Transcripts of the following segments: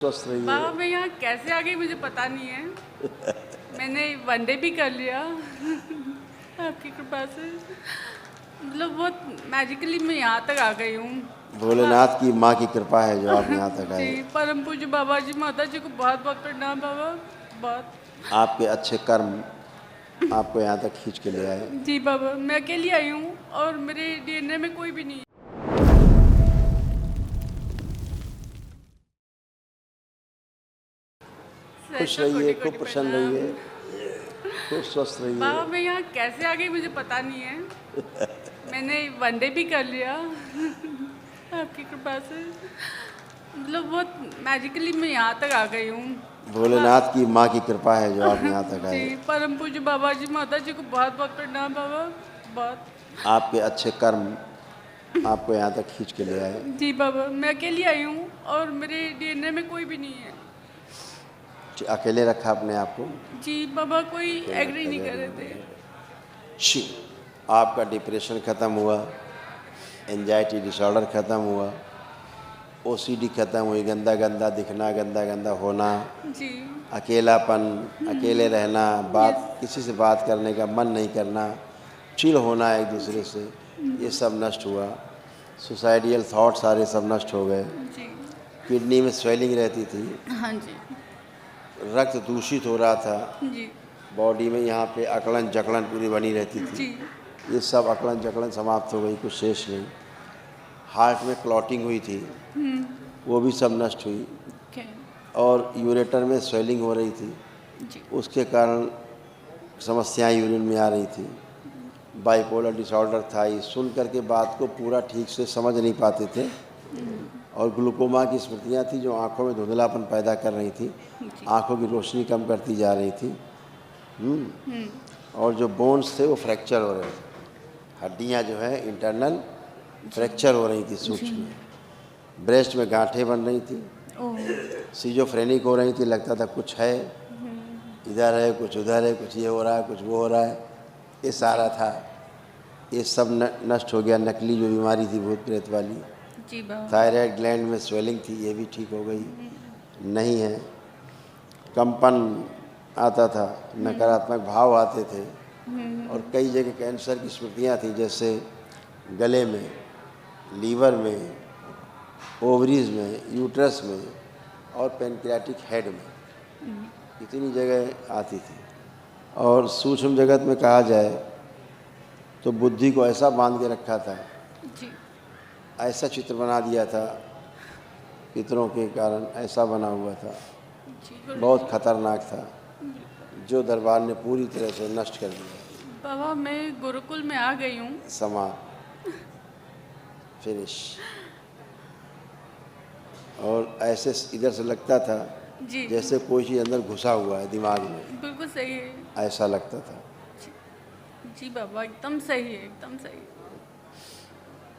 स्वस्थ रहिए। बाबा मैं यहाँ कैसे आ गई मुझे पता नहीं है। मैंने वनडे भी कर लिया आपकी कृपा से। मतलब बहुत मैजिकली मैं यहाँ तक आ गई हूँ। भोलेनाथ की माँ की कृपा है जो आप यहाँ तक जी, आए। परम पूज्य बाबा जी माता जी को बहुत बहुत प्रणाम बाबा। बहुत। आपके अच्छे कर्म आपको यहाँ तक खींच के ले आए। जी बाबा, मैं अकेली आई हूँ और मेरे डीएनए में कोई भी नहीं है। खुश सहसा रहिए, कोटि खूब कोटि प्रसन्न प्रणाम। रहिए, खूब स्वस्थ रहिए। बाबा मैं यहाँ कैसे आ गई मुझे पता नहीं है। मैंने वनडे भी कर लिया आपकी कृपा से। मतलब बहुत मैजिकली मैं यहाँ तक आ गई हूँ। भोलेनाथ की माँ की कृपा है जो आप यहाँ तक जी, आए। परम पूज्य बाबा जी माता जी को बहुत बहुत प्रणाम बाबा। बहुत। आपके अच्छे कर्म आपको यहाँ तक खींच के ले आए। जी बाबा, मैं अकेली आई हूँ और मेरे डीएनए में कोई भी नहीं है। अकेले रखा अपने आप को। जी बाबा, कोई अकेले एग्री रखा नहीं कर जाए। रहे थे। छी, आपका डिप्रेशन ख़त्म हुआ, एंजाइटी डिसऑर्डर ख़त्म हुआ, ओसीडी ख़त्म हुई, गंदा गंदा दिखना, गंदा गंदा होना, जी। अकेलापन, अकेले रहना, बात किसी से बात करने का मन नहीं करना, चिढ़ होना एक दूसरे से, ये सब नष्ट हुआ। सुसाइडियल थॉट सारे सब नष्ट हो गए। जी। किडनी में स्वेलिंग रहती थी, हाँ जी। रक्त दूषित हो रहा था, जी। बॉडी में यहाँ पे अकड़न जकड़न पूरी बनी रहती थी। जी। ये सब अकड़न जकड़न समाप्त हो गई, कुछ शेष नहीं। हार्ट में क्लॉटिंग हुई थी, वो भी सब नष्ट हुई। ओके। और यूरेटर में स्वेलिंग हो रही थी, जी। उसके कारण समस्याएं यूरिन में आ रही थी। बाइपोलर डिसऑर्डर था, ये सुन करके बात को पूरा ठीक से समझ नहीं पाते थे। और ग्लूकोमा की स्मृतियाँ थी जो आंखों में धुंधलापन पैदा कर रही थी, आंखों की रोशनी कम करती जा रही थी। और जो बोन्स थे वो फ्रैक्चर हो रहे थे, हड्डियाँ जो है इंटरनल फ्रैक्चर हो रही थी सूक्ष्म। ब्रेस्ट में गांठें बन रही थी, सीजोफ्रेनिक हो रही थी, लगता था कुछ है, इधर है कुछ उधर है, कुछ ये हो रहा है कुछ वो हो रहा है, ये सारा था। ये सब नष्ट हो गया। नकली जो बीमारी थी भूत प्रेत वाली, जी बाबा। थायराइड ग्लैंड में स्वेलिंग थी, ये भी ठीक हो गई, नहीं है। कंपन आता था, नकारात्मक भाव आते थे, और कई जगह कैंसर की स्मृतियाँ थी, जैसे गले में, लीवर में, ओवरीज में, यूट्रस में और पेनक्रियाटिक हेड में, इतनी जगह आती थी। और सूक्ष्म जगत में कहा जाए तो बुद्धि को ऐसा बांध के रखा था, जी। ऐसा चित्र बना दिया था, पितरों के कारण ऐसा बना हुआ था, जी बहुत खतरनाक था, जो दरबार ने पूरी तरह से नष्ट कर दिया। बाबा, मैं गुरुकुल में आ गई हूँ। समाप्त, फिनिश। और ऐसे इधर से लगता था जी। जैसे कोई चीज़ अंदर घुसा हुआ है दिमाग में, बिल्कुल सही है। ऐसा लगता था। जी बाबा, एकदम सही है, एकदम सही है।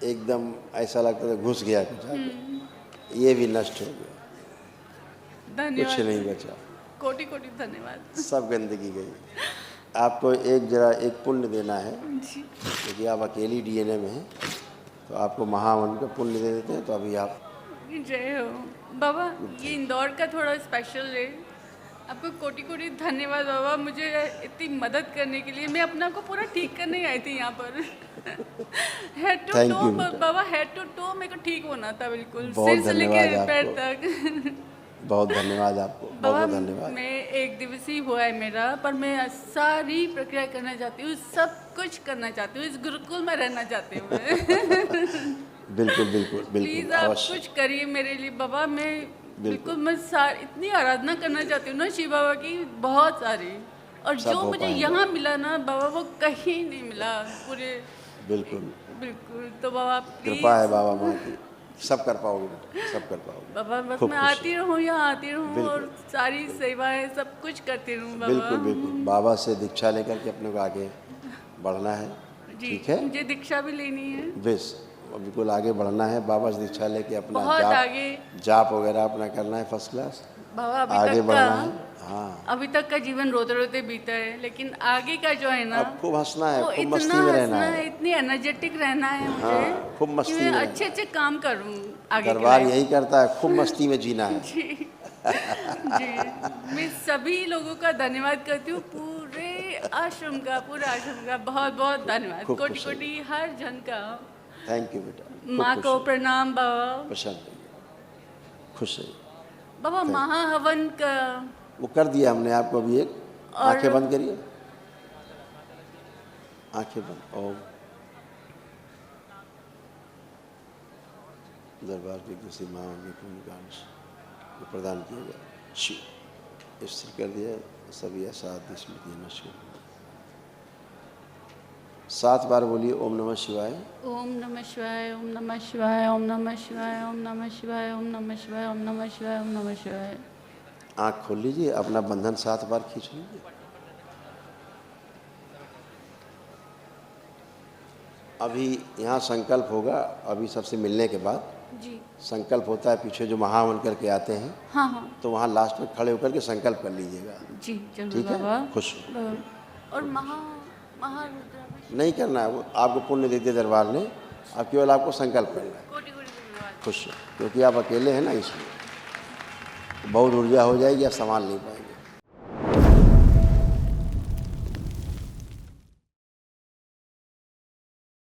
एकदम ऐसा लगता था घुस गया कुछ आगे। ये भी नष्ट हो गया, कुछ धन्यवाद। नहीं बचा, कोटि कोटि धन्यवाद। सब गंदगी गई। आपको जरा एक पुण्य देना है, जी। क्योंकि आप अकेली डीएनए में हैं, तो आपको महावन का पुण्य दे देते हैं। तो अभी आप जय हो बाबा। ये इंदौर का थोड़ा स्पेशल है। आपको कोटि कोटि धन्यवाद बाबा, मुझे इतनी मदद करने के लिए। मैं अपना को पूरा ठीक करने आई थी यहाँ पर head to thank to you बेटा। बाबा, हेड टू टो मेरे को ठीक होना था बिल्कुल, बहुत सिर से लेके धन्यवाद पैर आपको। तक बहुत धन्यवाद आपको, बहुत बाबा, बहुत धन्यवाद। मैं एक दिवसीय हुआ है मेरा, पर मैं सारी प्रक्रिया करना चाहती हूँ, सब कुछ करना चाहती हूँ, इस गुरुकुल में रहना चाहती हूँ मैं बिल्कुल बिल्कुल प्लीज बिल्कुल, आप अवश्य। कुछ करिए मेरे लिए बाबा। मैं बिल्कुल मैं इतनी आराधना करना चाहती हूँ ना शिव बाबा की, बहुत सारी। और सब जो हो मुझे पाएगा। यहाँ मिला ना बाबा, वो कहीं नहीं मिला पूरे। बिल्कुल, बिल्कुल। तो बाबा कृपा है प्लीज बाबा माँ की, सब कर पाओगे बेटा, सब कर पाओगे। बाबा, बस खूब मैं खुश आती रहूँ, यहाँ आती रहूँ और बिल्कुल सारी सेवाएं सब कुछ करती रहूँ बाबा। बिल्कुल बिल्कुल। बाबा से दीक्षा लेकर के अपने को आगे बढ़ना है, जी, ठीक है। मुझे दीक्षा भी लेनी है। बेस, बिल्कुल आगे बढ़ना है। बाबा से दीक्षा लेके अपना बहुत आगे जाप वगैरह अपना करना है फर्स्ट क्लास, बाबा। आगे बढ़ना है। हाँ, अभी तक का जीवन रोते रोते बीता है, लेकिन आगे का जो है ना, अब खूब हंसना है, वो खूब इतना मस्ती में रहना हंसना है। है, इतनी एनर्जेटिक रहना है मुझे, हाँ, खूब कि मस्ती मैं में अच्छे रहना अच्छे काम करूँ है। आगे के दरबार लाइफ यही करता है, खूब मस्ती में जीना है। जी। जी, मैं सभी लोगों का धन्यवाद करती हूँ, पूरे आश्रम का, पूरे आश्रम का बहुत बहुत धन्यवाद, खूब कोटि खुश कोटि हर जन का। थैंक यू बेटा, माँ खूब को खुश प्रणाम बाबा। प्रसन्न रहिए, खुश रहिए। बाबा महाहवन का वो कर दिया हमने आपको अभी एक। और- आंखें बंद करिए, आंखें बंद। ओम। दरबार की किसी माँ में पुण्यकांश को प्रदान किया गया, शिव स्थिर कर दिया, सभी असाध्य स्मृतियाँ नष्ट कर दी। 7 बार बोलिए ओम नमः शिवाय। ओम नमः शिवाय, ओम नमः शिवाय, ओम नमः शिवाय, ओम नमः शिवाय, ओम नमः शिवाय, ओम नमः शिवाय, ओम नमः शिवाय। आँख खोल लीजिए, अपना बंधन 7 बार खींच लीजिए। अभी यहाँ संकल्प होगा, अभी सबसे मिलने के बाद जी संकल्प होता है, पीछे जो महावन करके आते हैं, हाँ हाँ तो वहाँ लास्ट में खड़े होकर के संकल्प कर लीजिएगा। जी जरूर ठीक है, बाबा। खुश। और महारुद्राभिषेक नहीं करना है, वो आपको पुण्य दे दिया दरबार ने, अब केवल आपको संकल्प करना है। कोटि कोटि धन्यवाद। खुश, क्योंकि आप अकेले हैं ना, इसलिए बहुत ऊर्जा हो जाएगी, आप संभाल नहीं पाएंगे।